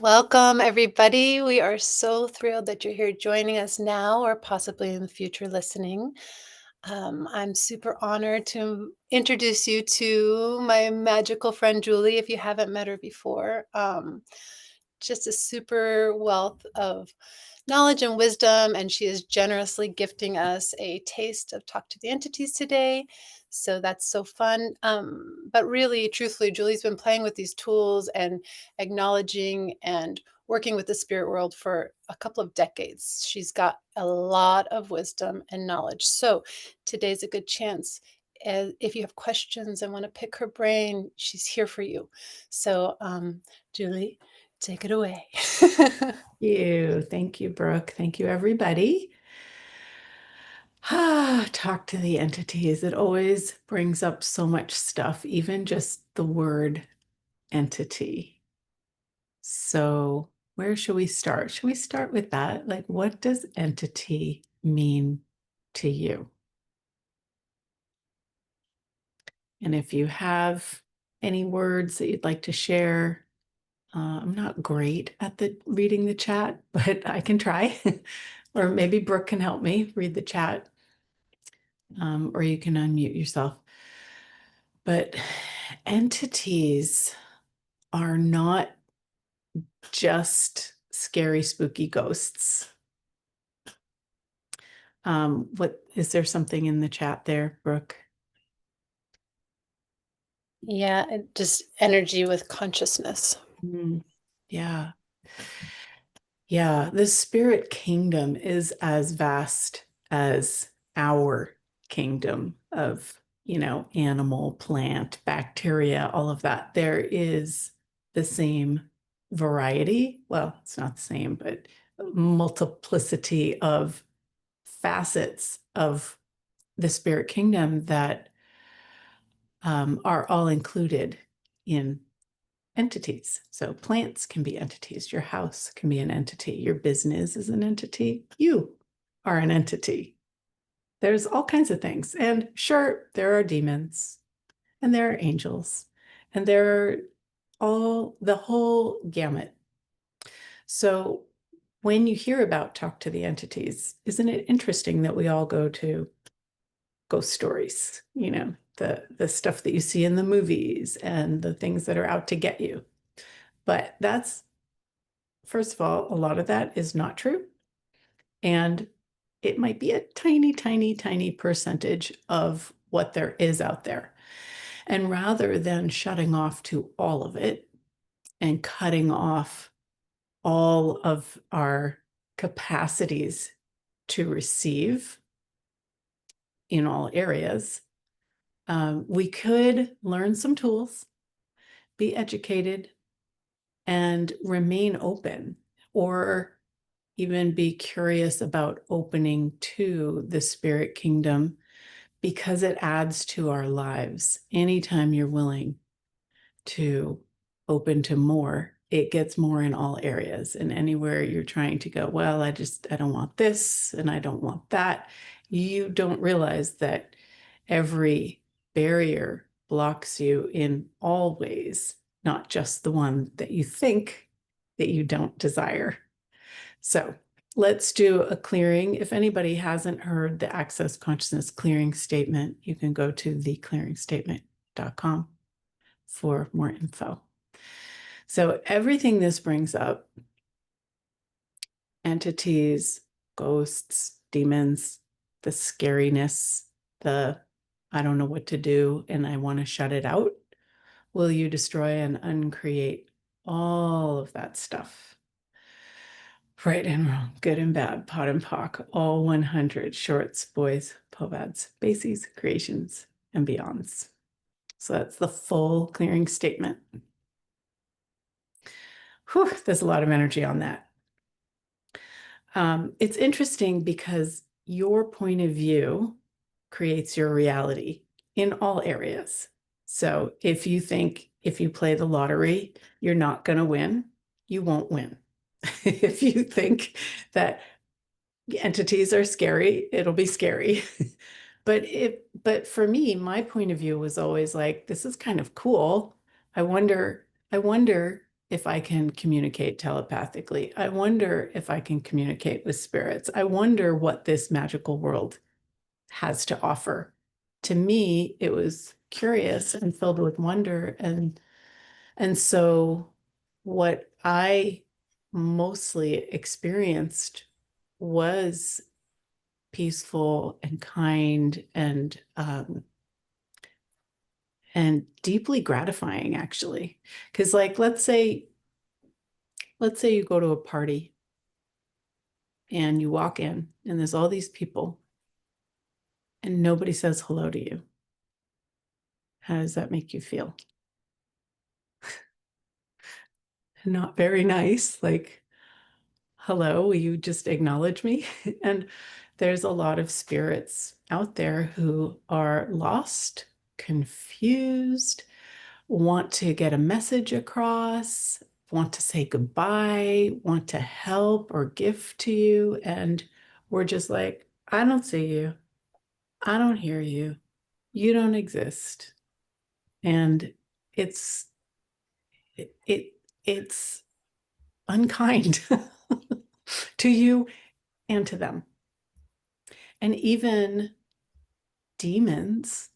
Welcome, everybody. We are so thrilled that you're here joining us now or possibly in the future listening. I'm super honored to introduce you to my magical friend Julie, if you haven't met her before. Just a super wealth of knowledge and wisdom, and she is generously gifting us a taste of Talk to the Entities today. So that's so fun. But really, truthfully, Julie's been playing with these tools and acknowledging and working with the spirit world for a couple of decades. She's got a lot of wisdom and knowledge. So today's a good chance. If you have questions and want to pick her brain, she's here for you. So, Julie, take it away. Thank you, Brooke. Thank you, everybody. Talk to the entities. It always brings up so much stuff, even just the word entity. So, where should we start? Should we start with that? Like, what does entity mean to you? And if you have any words that you'd like to share, I'm not great at reading the chat, but I can try. Or maybe Brooke can help me read the chat. Or you can unmute yourself. But entities are not just scary, spooky ghosts. What is there something in the chat there, Brooke? Yeah, just energy with consciousness. Yeah. Yeah. The spirit kingdom is as vast as our kingdom of, animal, plant, bacteria, all of that. There is the same variety. Well, it's not the same, but multiplicity of facets of the spirit kingdom that are all included in entities. So plants can be entities. Your house can be an entity. Your business is an entity. You are an entity. There's all kinds of things. And sure, there are demons and there are angels and there are the whole gamut. So when you hear about Talk to the Entities, isn't it interesting that we all go to ghost stories, the stuff that you see in the movies and the things that are out to get you? But that's, first of all, a lot of that is not true. And it might be a tiny, tiny, tiny percentage of what there is out there. And rather than shutting off to all of it and cutting off all of our capacities to receive in all areas, we could learn some tools, be educated, and remain open, or even be curious about opening to the spirit kingdom, because it adds to our lives. Anytime you're willing to open to more, it gets more in all areas. And anywhere you're trying to go, well, I don't want this and I don't want that, you don't realize that every barrier blocks you in all ways, not just the one that you think that you don't desire. So let's do a clearing. If anybody hasn't heard the Access Consciousness Clearing Statement, you can go to theclearingstatement.com for more info. So everything this brings up, entities, ghosts, demons, the scariness, the I don't know what to do and I want to shut it out, will you destroy and uncreate all of that stuff? Right and wrong, good and bad, pot and pock, all 100 shorts, boys, povads, basies, creations, and beyonds. So that's the full clearing statement. Whew, there's a lot of energy on that. It's interesting because your point of view creates your reality in all areas. So if you think if you play the lottery, you're not going to win, you won't win. If you think that entities are scary, it'll be scary. But for me, my point of view was always like, this is kind of cool. I wonder if I can communicate telepathically. I wonder if I can communicate with spirits. I wonder what this magical world has to offer. To me, it was curious and filled with wonder. And so what I mostly experienced was peaceful and kind and deeply gratifying, actually. Because, like, let's say you go to a party and you walk in and there's all these people and nobody says hello to you. How does that make you feel? Not very nice. Like, hello, will you just acknowledge me? And there's a lot of spirits out there who are lost, confused, want to get a message across, want to say goodbye, want to help or give to you. And we're just like, I don't see you. I don't hear you. You don't exist. And it's it's unkind to you and to them. And even demons,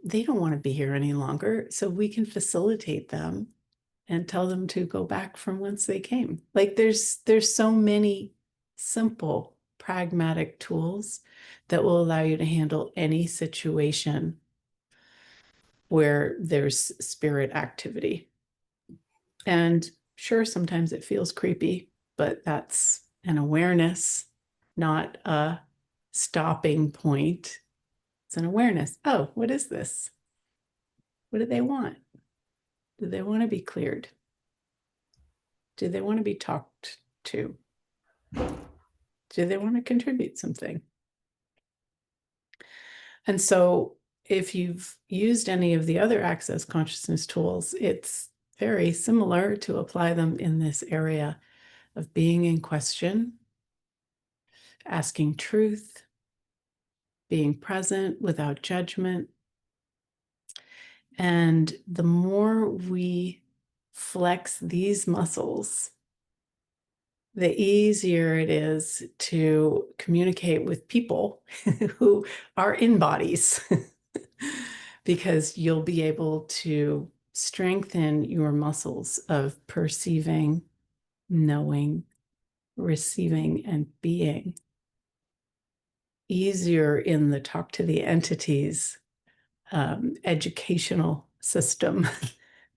they don't want to be here any longer. So we can facilitate them and tell them to go back from whence they came. Like there's so many simple, pragmatic tools that will allow you to handle any situation where there's spirit activity. And sure, sometimes it feels creepy, but that's an awareness, not a stopping point. It's an awareness. Oh, what is this? What do they want? Do they want to be cleared? Do they want to be talked to? Do they want to contribute something? And so, if you've used any of the other access consciousness tools, it's very similar to apply them in this area of being in question, asking truth, being present without judgment. And the more we flex these muscles, the easier it is to communicate with people who are in bodies because you'll be able to strengthen your muscles of perceiving, knowing, receiving, and being easier in the talk to the entities educational system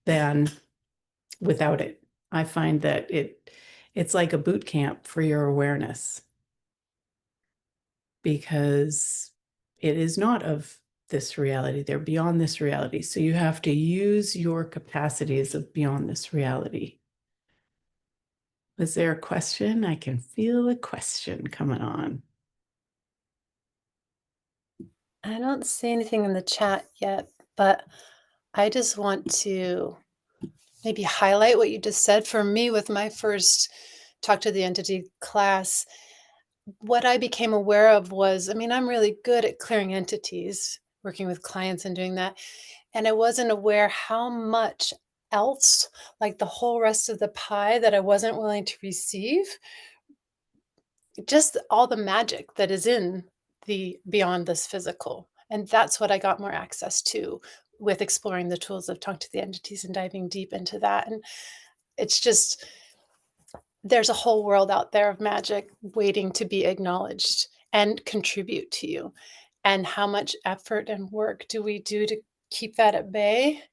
than without it. I find that it's like a boot camp for your awareness because it is not of this reality. They're beyond this reality. So you have to use your capacities of beyond this reality. Was there a question? I can feel a question coming on. I don't see anything in the chat yet, but I just want to maybe highlight what you just said. For me, with my first Talk to the Entity class, what I became aware of was, I mean, I'm really good at clearing entities, working with clients and doing that. And I wasn't aware how much else, like the whole rest of the pie that I wasn't willing to receive, just all the magic that is in the beyond this physical. And that's what I got more access to with exploring the tools of Talk to the Entities and diving deep into that. And it's just, there's a whole world out there of magic waiting to be acknowledged and contribute to you. And how much effort and work do we do to keep that at bay?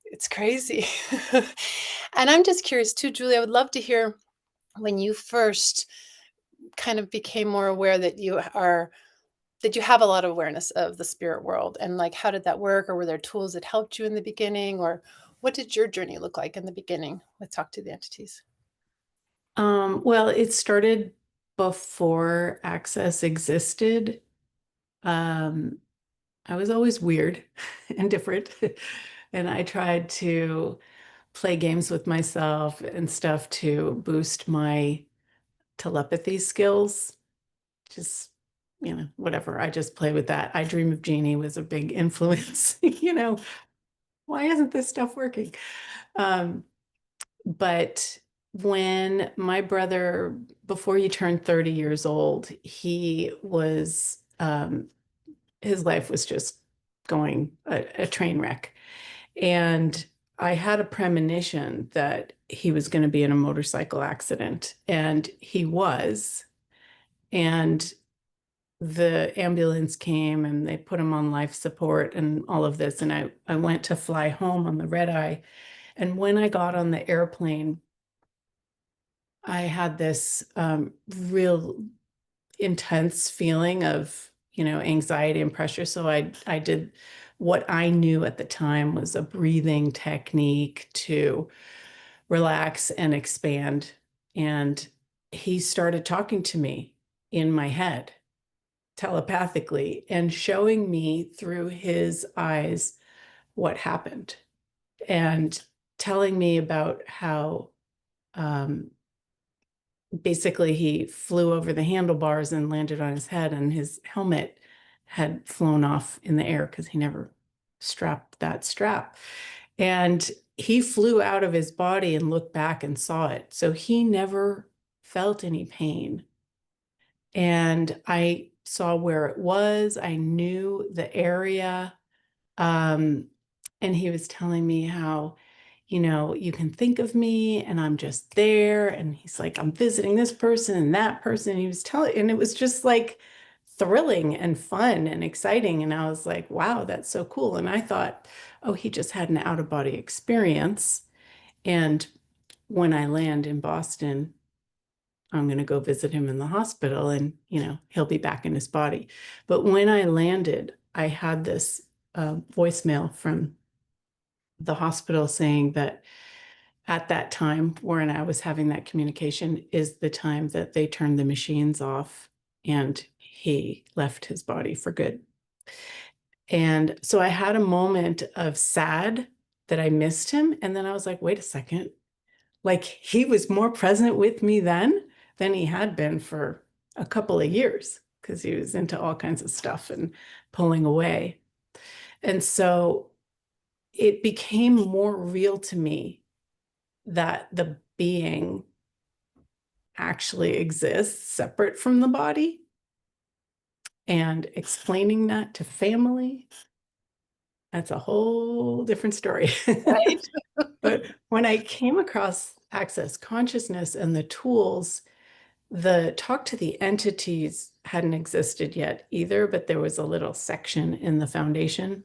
It's crazy. And I'm just curious too, Julie, I would love to hear when you first kind of became more aware that you have a lot of awareness of the spirit world, and like how did that work, or were there tools that helped you in the beginning, or what did your journey look like in the beginning with Talk to the Entities? Well, it started before access existed. Um, I was always weird and different. And I tried to play games with myself and stuff to boost my telepathy skills. Just, whatever. I just play with that. I Dream of Jeannie was a big influence. Why isn't this stuff working? Um, but when my brother, before he turned 30 years old, his life was just going a train wreck. And I had a premonition that he was going to be in a motorcycle accident, and he was. And the ambulance came and they put him on life support and all of this. And I went to fly home on the red eye. And when I got on the airplane, I had this real intense feeling of, anxiety and pressure. So I did what I knew at the time was a breathing technique to relax and expand. And he started talking to me in my head telepathically and showing me through his eyes what happened and telling me about how um, basically he flew over the handlebars and landed on his head, and his helmet had flown off in the air because he never strapped that strap. And he flew out of his body and looked back and saw it. So he never felt any pain. And I saw where it was. I knew the area. Um, and he was telling me how, you can think of me and I'm just there. And he's like, I'm visiting this person and that person. And he was telling, and it was just like thrilling and fun and exciting. And I was like, wow, that's so cool. And I thought, oh, he just had an out of body experience. And when I land in Boston, I'm going to go visit him in the hospital and, he'll be back in his body. But when I landed, I had this voicemail from the hospital saying that at that time when I was having that communication is the time that they turned the machines off and he left his body for good. And so I had a moment of sad that I missed him. And then I was like, wait a second, like he was more present with me then than he had been for a couple of years because he was into all kinds of stuff and pulling away. And so it became more real to me that the being actually exists separate from the body, and explaining that to family, that's a whole different story. Right? But when I came across access consciousness and the tools, the talk to the entities hadn't existed yet either, but there was a little section in the foundation.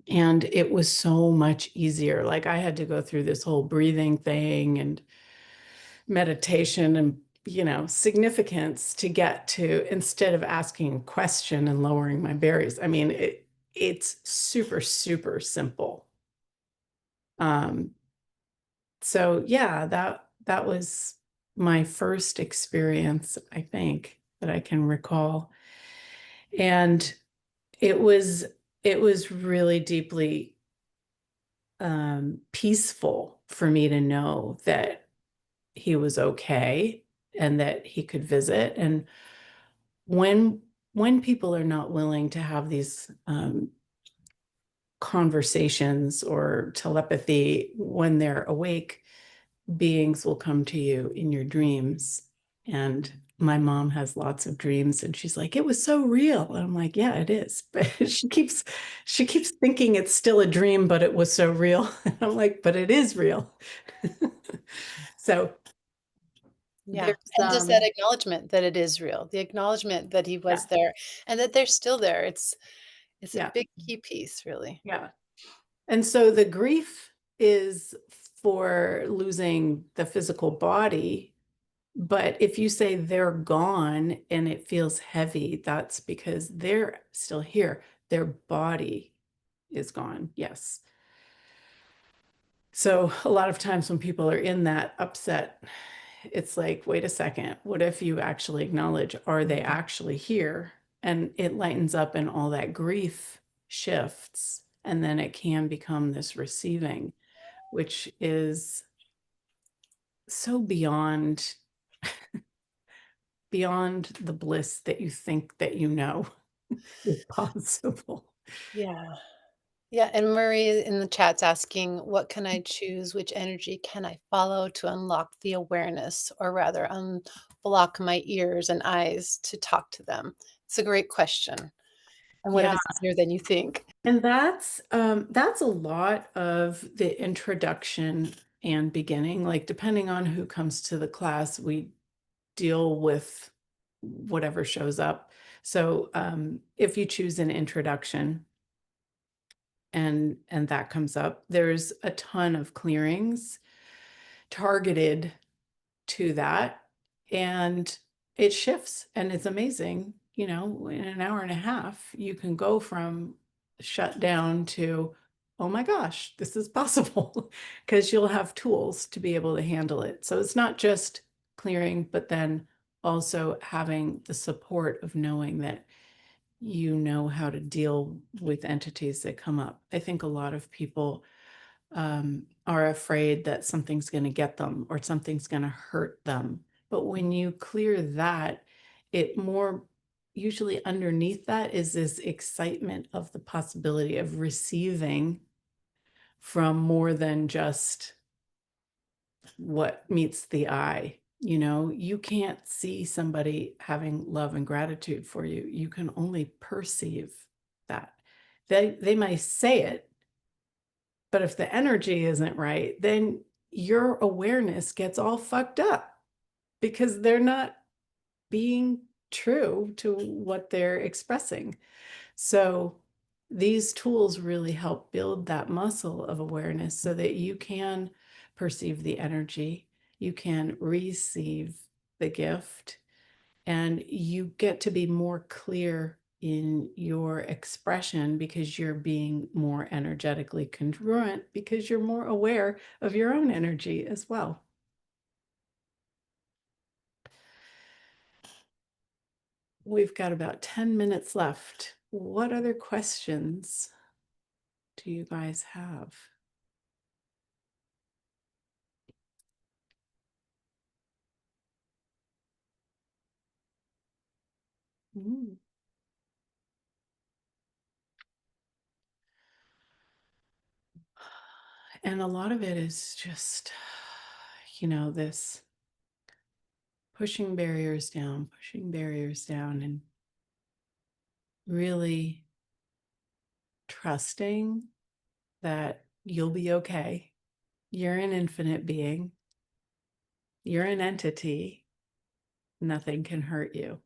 And it was so much easier. Like I had to go through this whole breathing thing and meditation and, significance to get to, instead of asking a question and lowering my berries. I mean, it's super, super simple. Um, so yeah, that was my first experience, I think, that I can recall. And it was it was really deeply peaceful for me to know that he was okay and that he could visit. And when when people are not willing to have these conversations or telepathy when they're awake, beings will come to you in your dreams. And my mom has lots of dreams and she's like, it was so real. And I'm like, yeah, it is. But she keeps thinking it's still a dream, but it was so real. And I'm like, but it is real. So Yeah, there's and just that acknowledgement that it is real, the acknowledgement that he was yeah, there and that they're still there. It's a yeah, big key piece, really. yeah. And so the grief is for losing the physical body. But if you say they're gone and it feels heavy, that's because they're still here. Their body is gone. Yes. So a lot of times when people are in that upset, it's like, wait a second, what if you actually acknowledge, are they actually here? And it lightens up and all that grief shifts. And then it can become this receiving, which is so beyond the bliss that you think that is possible. Yeah. Yeah, and Marie in the chat's asking, what can I choose? Which energy can I follow to unlock the awareness, or rather, unblock my ears and eyes to talk to them? It's a great question. And what if Yeah. it's easier than you think? And that's a lot of the introduction and beginning. Like depending on who comes to the class, we deal with whatever shows up. So if you choose an introduction and that comes up, there's a ton of clearings targeted to that, and it shifts and it's amazing. In an hour and a half you can go from shut down to, oh my gosh, this is possible, because you'll have tools to be able to handle it. So it's not just clearing, but then also having the support of knowing that you know how to deal with entities that come up. I think a lot of people are afraid that something's going to get them or something's going to hurt them. But when you clear that, it more usually underneath that is this excitement of the possibility of receiving from more than just what meets the eye. You can't see somebody having love and gratitude for you. You can only perceive that. They may say it, but if the energy isn't right, then your awareness gets all fucked up because they're not being true to what they're expressing. So these tools really help build that muscle of awareness so that you can perceive the energy, you can receive the gift, and you get to be more clear in your expression because you're being more energetically congruent because you're more aware of your own energy as well. We've got about 10 minutes left. What other questions do you guys have? Mm. And a lot of it is just, this pushing barriers down, and really trusting that you'll be okay. You're an infinite being, you're an entity, nothing can hurt you.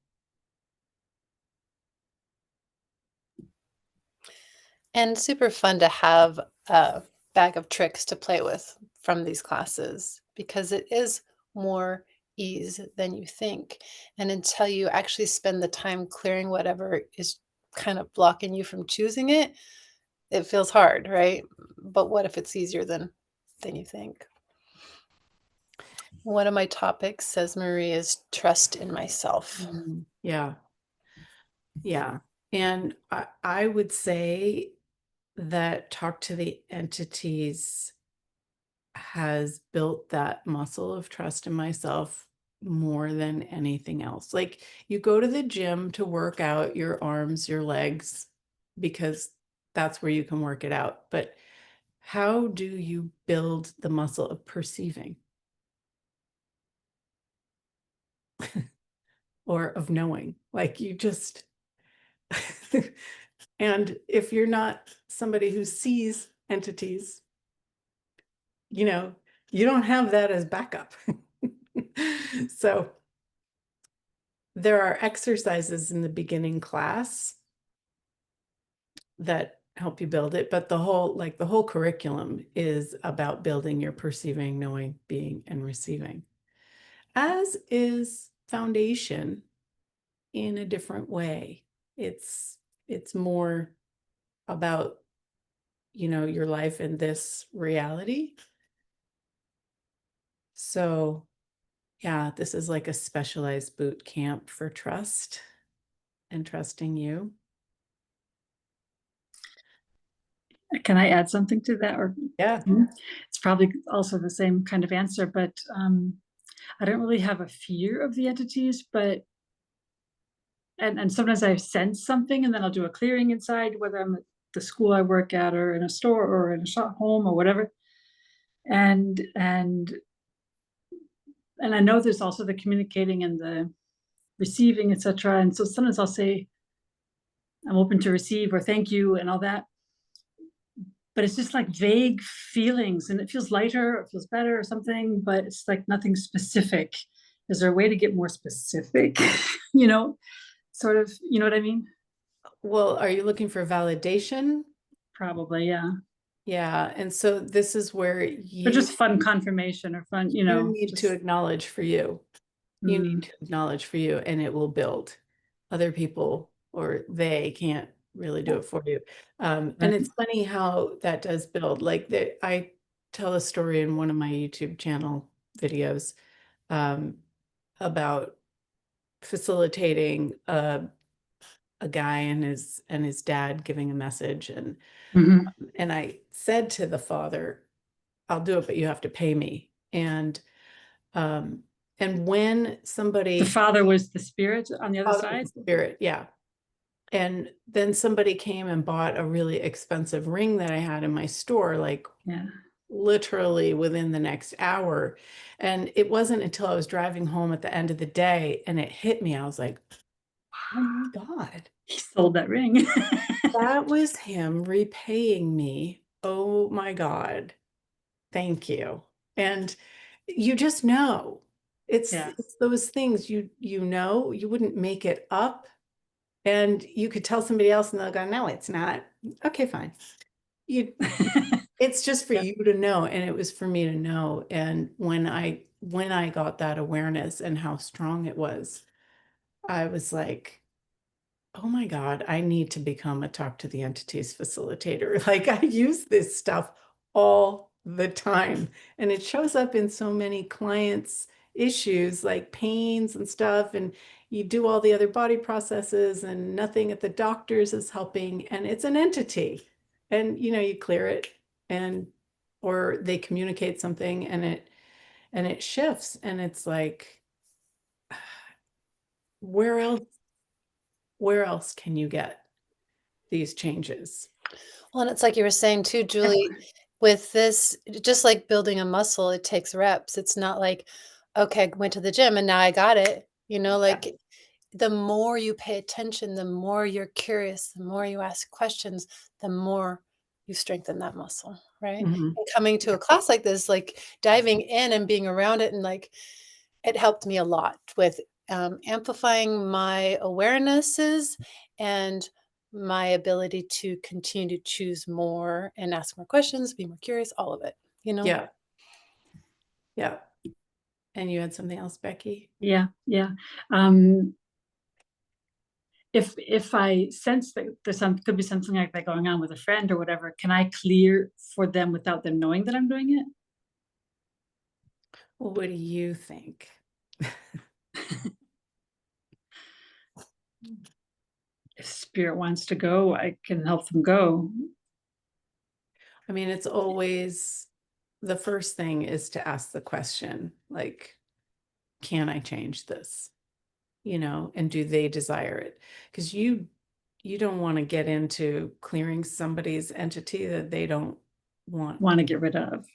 And super fun to have a bag of tricks to play with from these classes because it is more ease than you think. And until you actually spend the time clearing whatever is kind of blocking you from choosing it, it feels hard, right? But what if it's easier than you think? One of my topics, says Marie, is trust in myself. Yeah, yeah. And I would say that talk to the entities has built that muscle of trust in myself more than anything else. Like you go to the gym to work out your arms, your legs, because that's where you can work it out. But how do you build the muscle of perceiving or of knowing? Like you just, and if you're not somebody who sees entities, you know, you don't have that as backup. So there are exercises in the beginning class that help you build it, but the whole curriculum is about building your perceiving, knowing, being, and receiving, as is foundation in a different way. It's more about, your life in this reality. So yeah, this is like a specialized boot camp for trust and trusting you. Can I add something to that? Or Yeah. it's probably also the same kind of answer, but I don't really have a fear of the entities, but and sometimes I sense something and then I'll do a clearing inside, whether I'm the school I work at, or in a store, or in a shop home, or whatever. And I know there's also the communicating and the receiving, etc. And so sometimes I'll say, I'm open to receive, or thank you, and all that. But it's just like vague feelings, and it feels lighter, or it feels better, or something, but it's like nothing specific. Is there a way to get more specific? Sort of, you know what I mean? Well, are you looking for validation? Probably, yeah. Yeah. And so this is where Or you just fun confirmation, or fun, need just to acknowledge for you. You need to acknowledge for you, and it will build. Other people or they can't really do it for you. And right. it's funny how that does build. Like I tell a story in one of my YouTube channel videos about facilitating a guy and his dad giving a message, Mhm. and I said to the father, I'll do it, but you have to pay me. Um, and when The somebody father was the spirit on the other father side. of the spirit, yeah. And then somebody came and bought a really expensive ring that I had in my store, like Yeah. literally within the next hour. And it wasn't until I was driving home at the end of the day and it hit me. I was like, oh my God, He sold that ring. that was him repaying me. Oh my God. Thank you. And you just know. Yeah. It's those things you know, you wouldn't make it up. And you could tell somebody else and they'll go, no, it's not. Okay, fine. You it's just for Yeah. you to know. And it was for me to know. And when I got that awareness and how strong it was, I was like, oh my God, I need to become a talk to the entities facilitator. Like I use this stuff all the time. And it shows up in so many clients' issues like pains and stuff. And you do all the other body processes and nothing at the doctor's is helping. And it's an entity. And you clear it and or they communicate something and it shifts. And it's like, where else can you get these changes? Well, and it's like you were saying too, Julie, with this, just like building a muscle, it takes reps. It's not like, okay, I went to the gym and now I got it. Yeah. Like the more you pay attention, the more you're curious, the more you ask questions, the more you strengthen that muscle, right? Mhm. And coming to a class like this, like diving in and being around it, and like it helped me a lot with amplifying my awarenesses and my ability to continue to choose more and ask more questions, be more curious, all of it. Yeah. Yeah. And you had something else, Becky? Yeah. Yeah. Um, if I sense that could be something like that going on with a friend or whatever, can I clear for them without them knowing that I'm doing it? Well, what do you think? If spirit wants to go, I can help them go. I mean, it's always the first thing is to ask the question, like, can I change this? And do they desire it? Because you don't want to get into clearing somebody's entity that they don't want. Want to get rid of.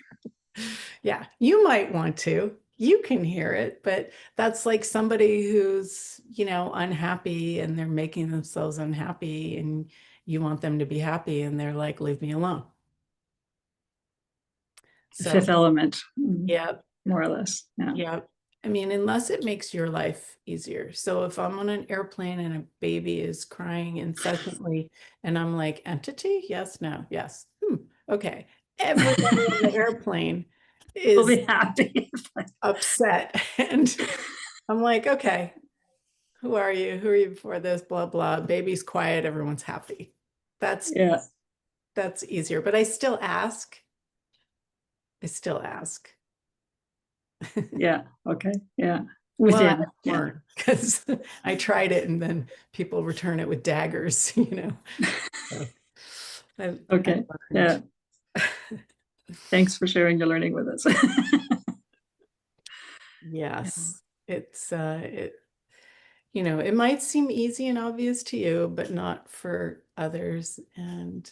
Yeah, you might want to. You can hear it, but that's like somebody who's, unhappy and they're making themselves unhappy and you want them to be happy and they're like, leave me alone. The So, fifth element, yeah, more or less. Yeah. yeah. I mean, unless it makes your life easier. So if I'm on an airplane and a baby is crying incessantly and I'm like, entity? Yes, no, yes. Okay. Everybody on the airplane We'll is be happy. upset. And I'm like, okay, who are you? Who are you before this? Blah, blah. Baby's quiet. Everyone's happy. That's Yeah. that's easier. But I still ask. I still ask. Yeah. Okay. Yeah. Well, I Within. Yeah. learned because I tried it and then people return it with daggers. So I've Okay. Yeah. learned. Thanks for sharing your learning with us. Yeah. Yes. It might seem easy and obvious to you, but not for others. And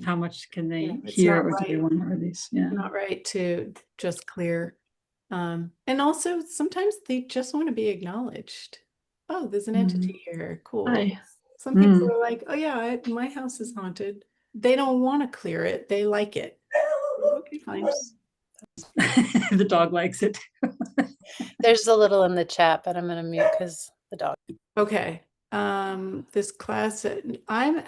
How much can they it's hear, not or do they right. want to release? Yeah. Not right to just clear. And also sometimes they just want to be acknowledged. Oh, there's an entity here. Cool. Hi. Some people are like, oh yeah, my house is haunted. They don't want to clear it. They like it. Okay, fine. The dog likes it. There's a little in the chat, but I'm going to mute because the dog. Okay. This class, I've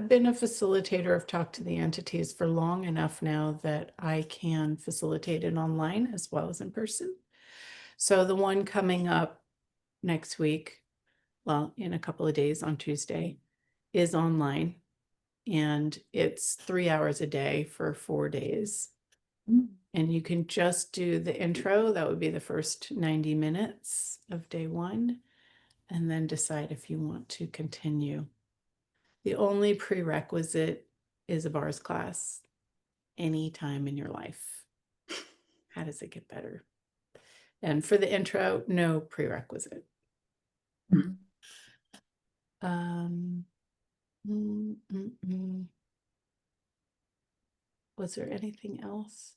been a facilitator of Talk to the Entities for long enough now that I can facilitate it online as well as in person. So the one coming up next week, well, in a couple of days on Tuesday, is online, and it's 3 hours a day for 4 days. And you can just do the intro. That would be the first 90 minutes of day one, and then decide if you want to continue. The only prerequisite is a bars class anytime in your life. How does it get better? And for the intro, no prerequisite. Was there anything else?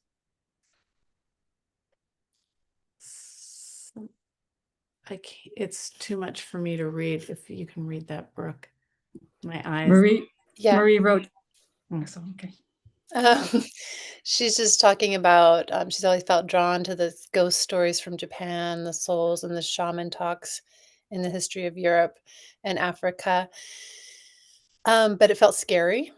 It's too much for me to read. If you can read that, Brooke. My eyes. Marie wrote. So, okay. She's just talking about, she's always felt drawn to the ghost stories from Japan, the souls, and the shaman talks in the history of Europe and Africa. But it felt scary.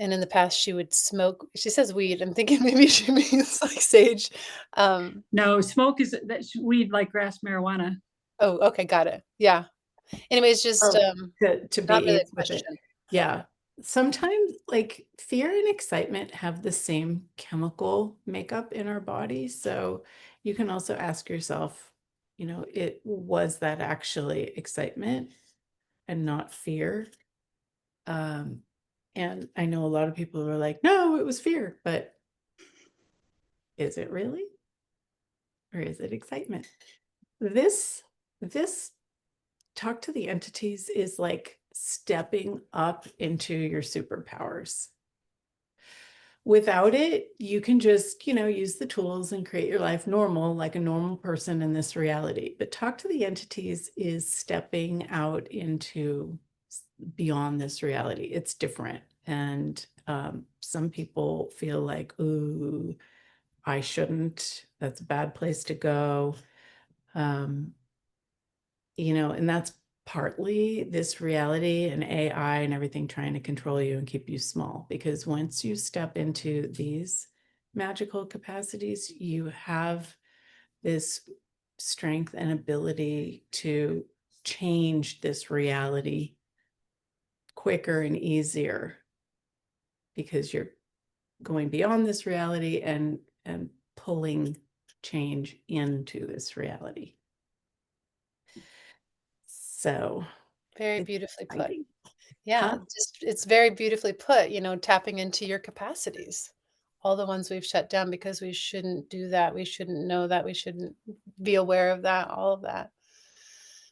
And in the past, she would smoke. She says weed. I'm thinking maybe she means like sage. No, smoke is weed, like grass marijuana. Oh, okay, got it. Yeah. Anyways, just to be not really a with it. question. Yeah. Sometimes like fear and excitement have the same chemical makeup in our body. So you can also ask yourself, was that actually excitement and not fear? And I know a lot of people are like, no, it was fear, but is it really? Or is it excitement? This Talk to the Entities is like stepping up into your superpowers. Without it, you can just, use the tools and create your life normal, like a normal person in this reality. But Talk to the Entities is stepping out into beyond this reality. It's different. And some people feel like, ooh, I shouldn't. That's a bad place to go. And that's partly this reality and AI and everything trying to control you and keep you small. Because once you step into these magical capacities, you have this strength and ability to change this reality quicker and easier, because you're going beyond this reality and pulling change into this reality. So Very beautifully put. exciting. Yeah, it's very beautifully put, tapping into your capacities. All the ones we've shut down because we shouldn't do that. We shouldn't know that. We shouldn't be aware of that, all of that.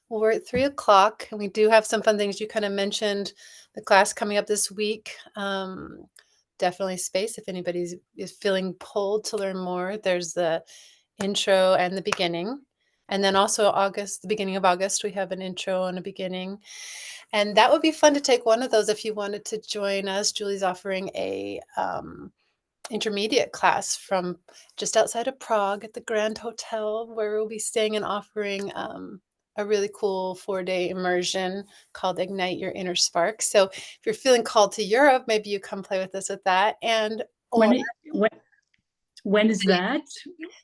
Well, we're at 3:00 and we do have some fun things. You kind of mentioned the class coming up this week. Definitely space if anybody's is feeling pulled to learn more. There's the intro and the beginning. And then also the beginning of August, we have an intro and a beginning. And that would be fun to take one of those if you wanted to join us. Julie's offering a intermediate class from just outside of Prague at the Grand Hotel, where we'll be staying and offering a really cool 4-day immersion called Ignite Your Inner Spark. So if you're feeling called to Europe, maybe you come play with us with that. And when is that?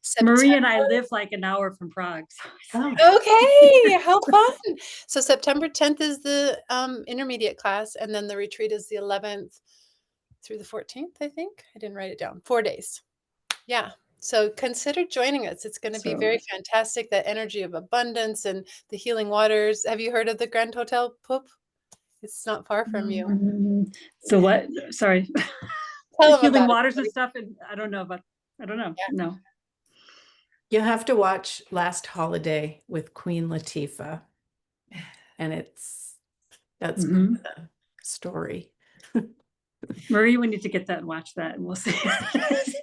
September. Marie and I live like an hour from Prague. Okay, how fun. So September 10th is the intermediate class, and then the retreat is the 11th through the 14th, I think. I didn't write it down. 4 days. Yeah. So consider joining us. It's going to be very fantastic. That energy of abundance and the healing waters. Have you heard of the Grand Hotel, Poop? It's not far from you. So what? Sorry. Tell them healing about waters it. and stuff. And I don't know. Yeah. No. You have to watch Last Holiday with Queen Latifah. And that's kind of the story. Marie, we need to get that and watch that, and we'll see.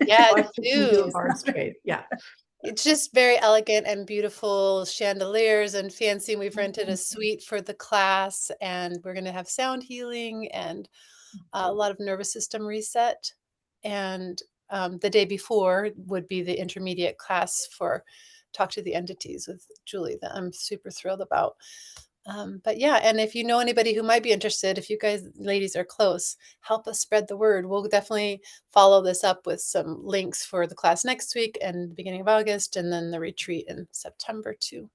Yeah, Watch you do a do. bars trade. Yeah. It's just very elegant and beautiful chandeliers and fancy. We've rented a suite for the class, and we're going to have sound healing and a lot of nervous system reset. And the day before would be the intermediate class for Talk to the Entities with Julie that I'm super thrilled about. But yeah, and if you know anybody who might be interested, if you guys ladies are close, help us spread the word. We'll definitely follow this up with some links for the class next week and the beginning of August, and then the retreat in September too.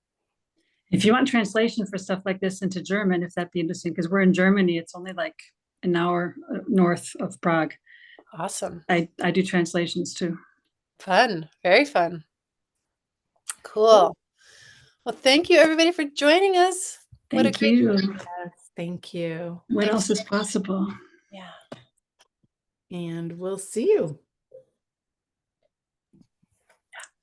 If you want translation for stuff like this into German, if that'd be interesting, because we're in Germany, it's only like an hour north of Prague. Awesome. I do translations too. Fun. Very fun. Cool. Well, thank you everybody for joining us. What a Thank great, you. Yes, thank you. What Thanks. else is possible? Yeah. And we'll see you